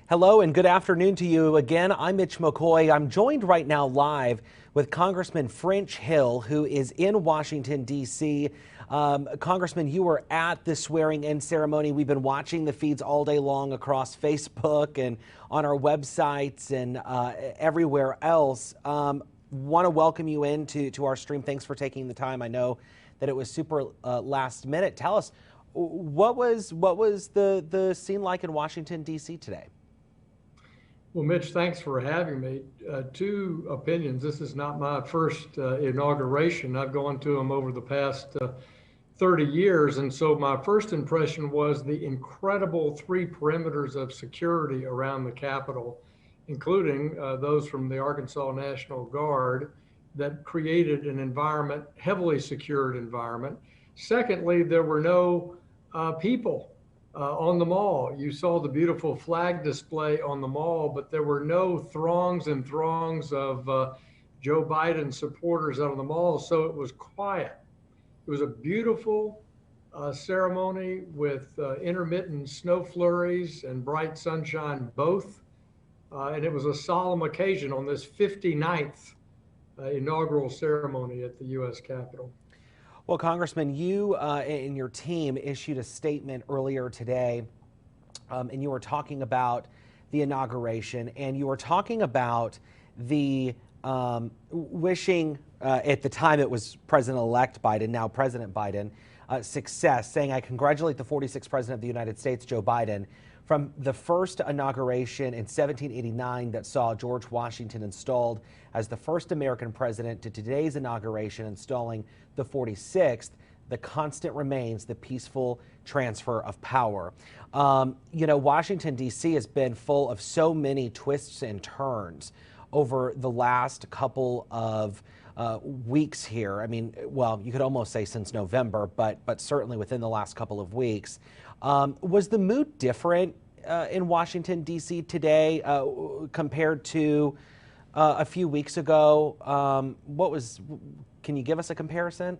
Hello and good afternoon to you again. I'm Mitch McCoy. I'm joined right now live with Congressman French Hill, who is in Washington, D.C. Congressman, you were at the swearing-in ceremony. We've been watching the feeds all day long across Facebook and on our websites and everywhere else. Want to welcome you into our stream. Thanks for taking the time. I know that it was super last minute. Tell us, what was the scene like in Washington, D.C. today? Well, Mitch, thanks for having me. Two opinions. This is not my first inauguration. I've gone to them over the past 30 years. And so my first impression was the incredible three perimeters of security around the Capitol, including those from the Arkansas National Guard, that created an environment, heavily secured environment. Secondly, there were no people on the mall. You saw the beautiful flag display on the mall, but there were no throngs and throngs of Joe Biden supporters out on the mall, so it was quiet. It was a beautiful ceremony with intermittent snow flurries and bright sunshine both, and it was a solemn occasion on this 59th inaugural ceremony at the U.S. Capitol. Well, Congressman, you and your team issued a statement earlier today, and you were talking about the inauguration, and you were talking about the wishing, at the time it was President-elect Biden, now President Biden, success, saying, "I congratulate the 46th President of the United States, Joe Biden, from the first inauguration in 1789 that saw George Washington installed as the first American president to today's inauguration installing the 46th, the constant remains the peaceful transfer of power." You know, Washington, D.C. has been full of so many twists and turns over the last couple of weeks here. I mean, well, you could almost say since November, but certainly within the last couple of weeks. Was the mood different in Washington, D.C. today compared to a few weeks ago? Can you give us a comparison?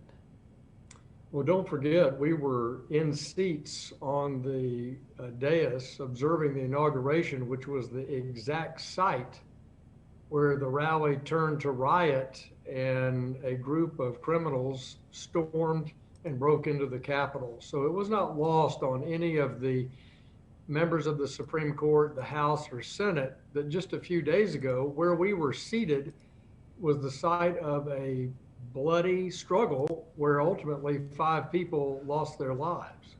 Well, don't forget, we were in seats on the dais observing the inauguration, which was the exact site where the rally turned to riot and a group of criminals stormed and broke into the Capitol. So it was not lost on any of the members of the Supreme Court, the House, or Senate that just a few days ago, where we were seated, was the site of a bloody struggle where ultimately 5 people lost their lives.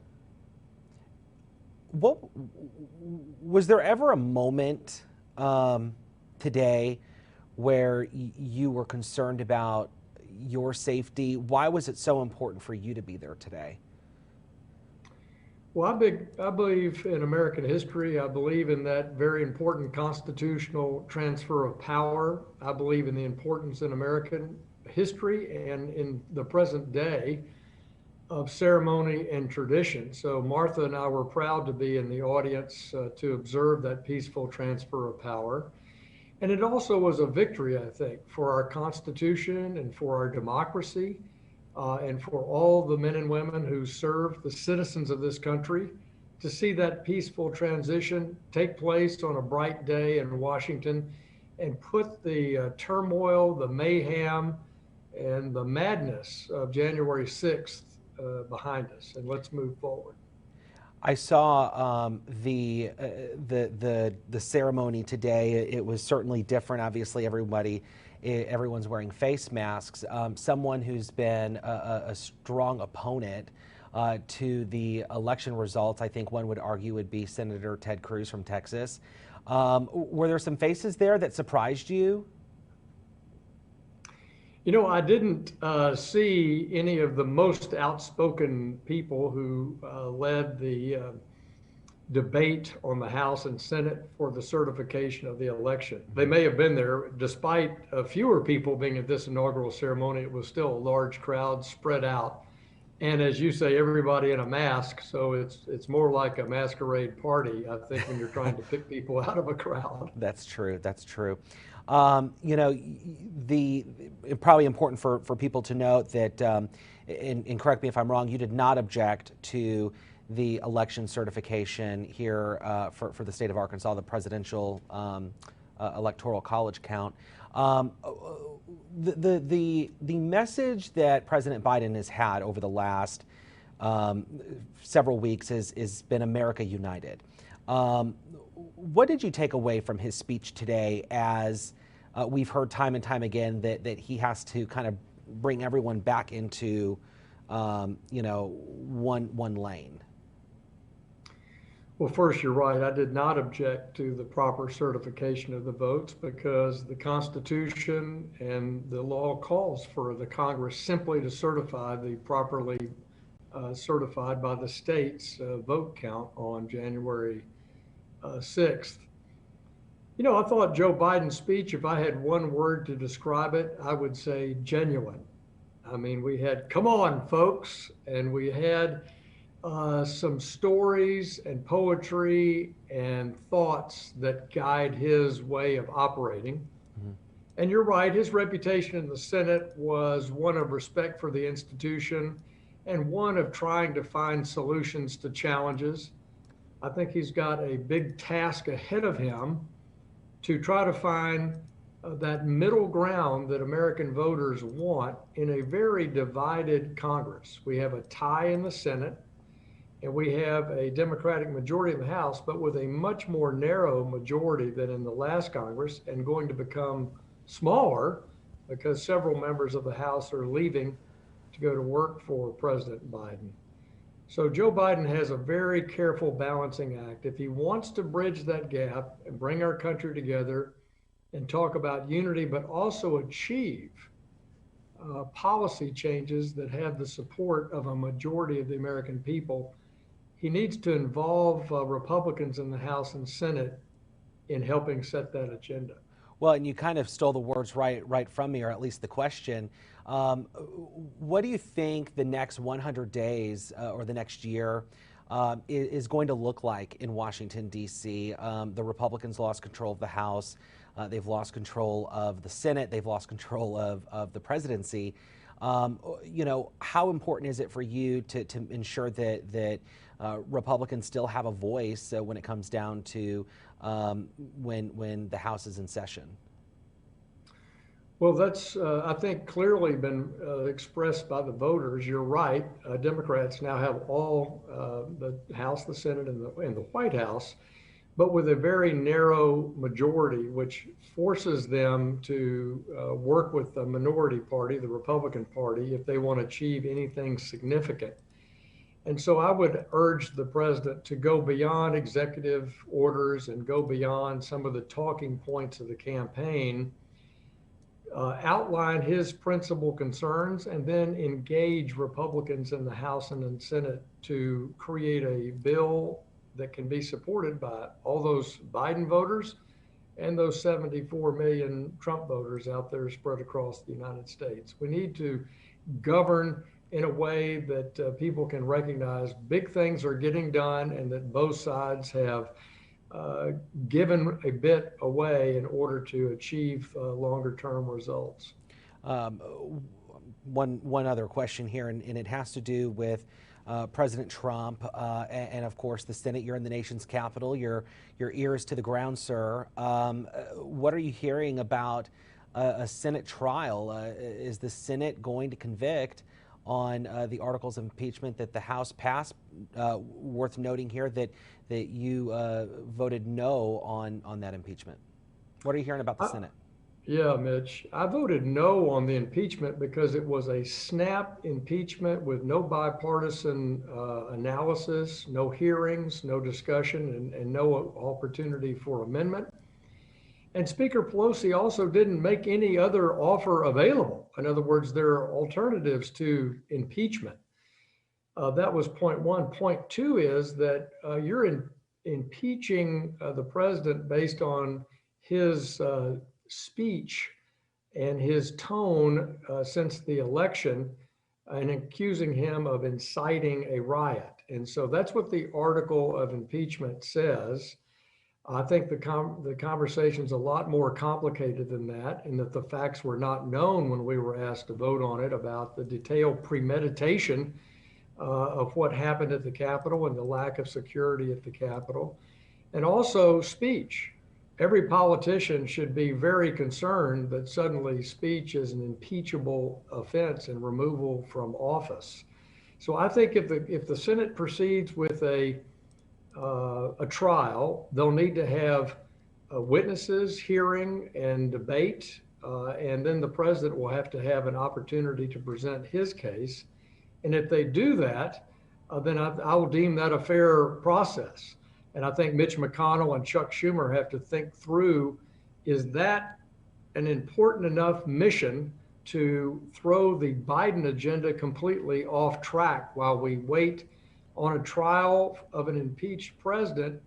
What was there ever a moment today where you were concerned about your safety? Why was it so important for you to be there today? Well, I believe in American history. I believe in that very important constitutional transfer of power. I believe in the importance in American history and in the present day of ceremony and tradition. So Martha and I were proud to be in the audience to observe that peaceful transfer of power. And it also was a victory, I think, for our Constitution and for our democracy, and for all the men and women who serve the citizens of this country, to see that peaceful transition take place on a bright day in Washington and put the turmoil, the mayhem, and the madness of January 6th behind us, and let's move forward. I saw the ceremony today. It was certainly different. Obviously, everyone's wearing face masks. Someone who's been a strong opponent to the election results, I think one would argue, would be Senator Ted Cruz from Texas. Were there some faces there that surprised you? You know, I didn't see any of the most outspoken people who led the debate on the House and Senate for the certification of the election. They may have been there. Despite fewer people being at this inaugural ceremony, it was still a large crowd spread out. And as you say, everybody in a mask, so it's more like a masquerade party, I think, when you're trying to pick people out of a crowd. That's true. That's true. You know, probably important for people to note that, and correct me if I'm wrong, you did not object to the election certification here for the state of Arkansas, the presidential electoral college count. The message that President Biden has had over the last several weeks has been America United. What did you take away from his speech today, as we've heard time and time again that he has to kind of bring everyone back into one lane? Well, first, you're right. I did not object to the proper certification of the votes because the Constitution and the law calls for the Congress simply to certify the properly certified by the state's vote count on January 6th. You know, I thought Joe Biden's speech, if I had one word to describe it, I would say genuine. I mean, we had, come on, folks, and we had some stories and poetry and thoughts that guide his way of operating. Mm-hmm. And you're right, his reputation in the Senate was one of respect for the institution and one of trying to find solutions to challenges. I think he's got a big task ahead of him to try to find that middle ground that American voters want in a very divided Congress. We have a tie in the Senate, and we have a Democratic majority in the House, but with a much more narrow majority than in the last Congress, and going to become smaller because several members of the House are leaving to go to work for President Biden. So Joe Biden has a very careful balancing act. If he wants to bridge that gap and bring our country together and talk about unity, but also achieve policy changes that have the support of a majority of the American people, he needs to involve Republicans in the House and Senate in helping set that agenda. Well, and you kind of stole the words right from me, or at least the question. What do you think the next 100 days or the next year is going to look like in Washington, D.C.? The Republicans lost control of the House. They've lost control of the Senate. They've lost control of the presidency. How important is it for you to ensure that Republicans still have a voice when it comes down to when the House is in session? Well, that's, I think, clearly been expressed by the voters. You're right. Democrats now have all the House, the Senate, and the White House, but with a very narrow majority, which forces them to work with the minority party, the Republican Party, if they want to achieve anything significant. And so I would urge the president to go beyond executive orders and go beyond some of the talking points of the campaign, outline his principal concerns, and then engage Republicans in the House and in the Senate to create a bill that can be supported by all those Biden voters and those 74 million Trump voters out there spread across the United States. We need to govern in a way that people can recognize big things are getting done and that both sides have given a bit away in order to achieve longer term results. One other question here, and it has to do with President Trump and of course the Senate. You're in the nation's capital. Your ear is to the ground, sir. What are you hearing about a Senate trial? Is the Senate going to convict on the articles of impeachment that the House passed? Worth noting here that you voted no on that impeachment. What are you hearing about the Senate? Yeah, Mitch, I voted no on the impeachment because it was a snap impeachment with no bipartisan analysis, no hearings, no discussion, and no opportunity for amendment. And Speaker Pelosi also didn't make any other offer available. In other words, there are alternatives to impeachment. That was point one. Point two is that you're impeaching the president based on his speech and his tone since the election, and accusing him of inciting a riot. And so that's what the article of impeachment says. I think the conversation's a lot more complicated than that, and that the facts were not known when we were asked to vote on it about the detailed premeditation of what happened at the Capitol and the lack of security at the Capitol. And also speech. Every politician should be very concerned that suddenly speech is an impeachable offense and removal from office. So I think if the Senate proceeds with a trial, they'll need to have witnesses, hearing, and debate, and then the president will have to have an opportunity to present his case. And if they do that, then I will deem that a fair process. And I think Mitch McConnell and Chuck Schumer have to think through, is that an important enough mission to throw the Biden agenda completely off track while we wait on a trial of an impeached president,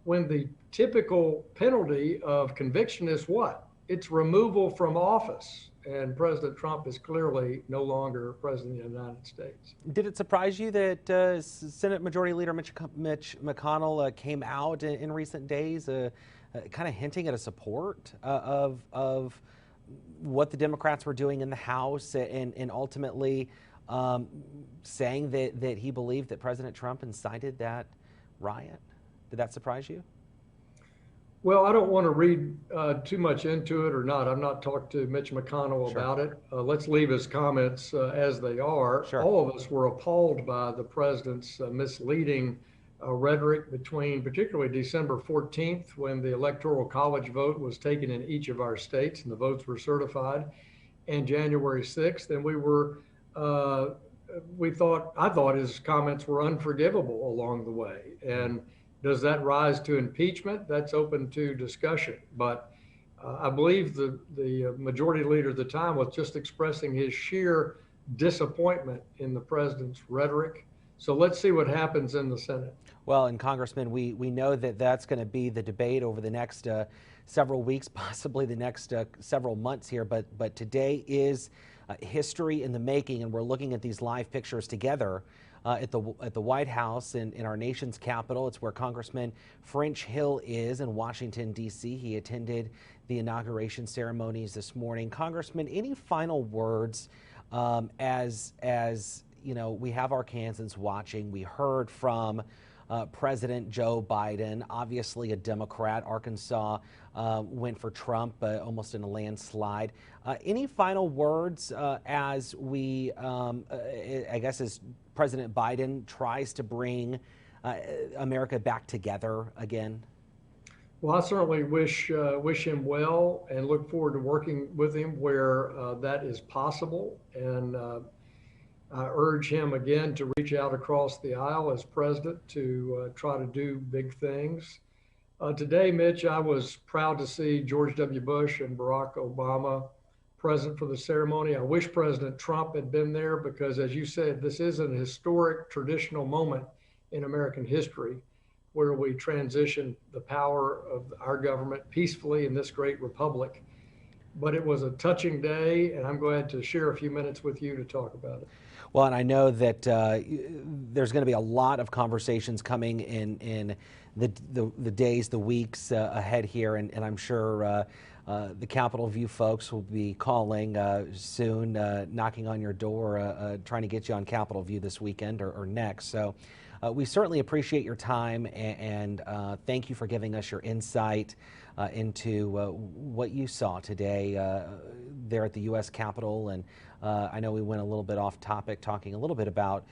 when the typical penalty of conviction is what? It's removal from office. And President Trump is clearly no longer president of the United States. Did it surprise you that Senate Majority Leader Mitch McConnell came out in recent days kind of hinting at a support of what the Democrats were doing in the House and ultimately saying that he believed that President Trump incited that riot? Did that surprise you? Well, I don't want to read too much into it or not. I've not talked to Mitch McConnell about it. Let's leave his comments as they are. Sure. All of us were appalled by the president's misleading rhetoric between particularly December 14th, when the Electoral College vote was taken in each of our states and the votes were certified, and January 6th. And I thought his comments were unforgivable along the way. And does that rise to impeachment? That's open to discussion. But I believe the majority leader at the time was just expressing his sheer disappointment in the president's rhetoric. So let's see what happens in the Senate. Well, and Congressman, we know that that's going to be the debate over the next several weeks, possibly the next several months here. But today is history in the making, and we're looking at these live pictures together at the White House in our nation's capital. It's where Congressman French Hill is in Washington, D.C. He attended the inauguration ceremonies this morning. Congressman, any final words as you know, we have Arkansans watching. We heard from President Joe Biden, obviously a Democrat. Arkansas went for Trump almost in a landslide. Any final words as we, I guess, as President Biden tries to bring America back together again? Well, I certainly wish him well and look forward to working with him where that is possible. And I urge him again to reach out across the aisle as president to try to do big things. Today, Mitch, I was proud to see George W. Bush and Barack Obama present for the ceremony. I wish President Trump had been there because, as you said, this is an historic, traditional moment in American history where we transition the power of our government peacefully in this great republic. But it was a touching day, and I'm glad to share a few minutes with you to talk about it. Well, and I know that there's going to be a lot of conversations coming in the days, the weeks ahead here, and I'm sure the Capitol View folks will be calling soon, knocking on your door, trying to get you on Capitol View this weekend or next. So we certainly appreciate your time, and thank you for giving us your insight into what you saw today there at the U.S. Capitol. And I know we went a little bit off topic, talking a little bit about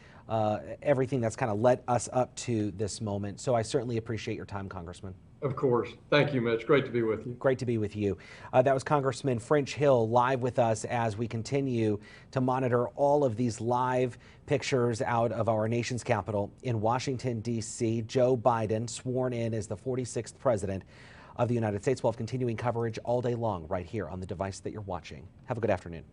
everything that's kind of led us up to this moment. So I certainly appreciate your time, Congressman. Of course. Thank you, Mitch. Great to be with you. Great to be with you. That was Congressman French Hill live with us as we continue to monitor all of these live pictures out of our nation's capital in Washington, D.C. Joe Biden sworn in as the 46th president of the United States. We'll have continuing coverage all day long right here on the device that you're watching. Have a good afternoon.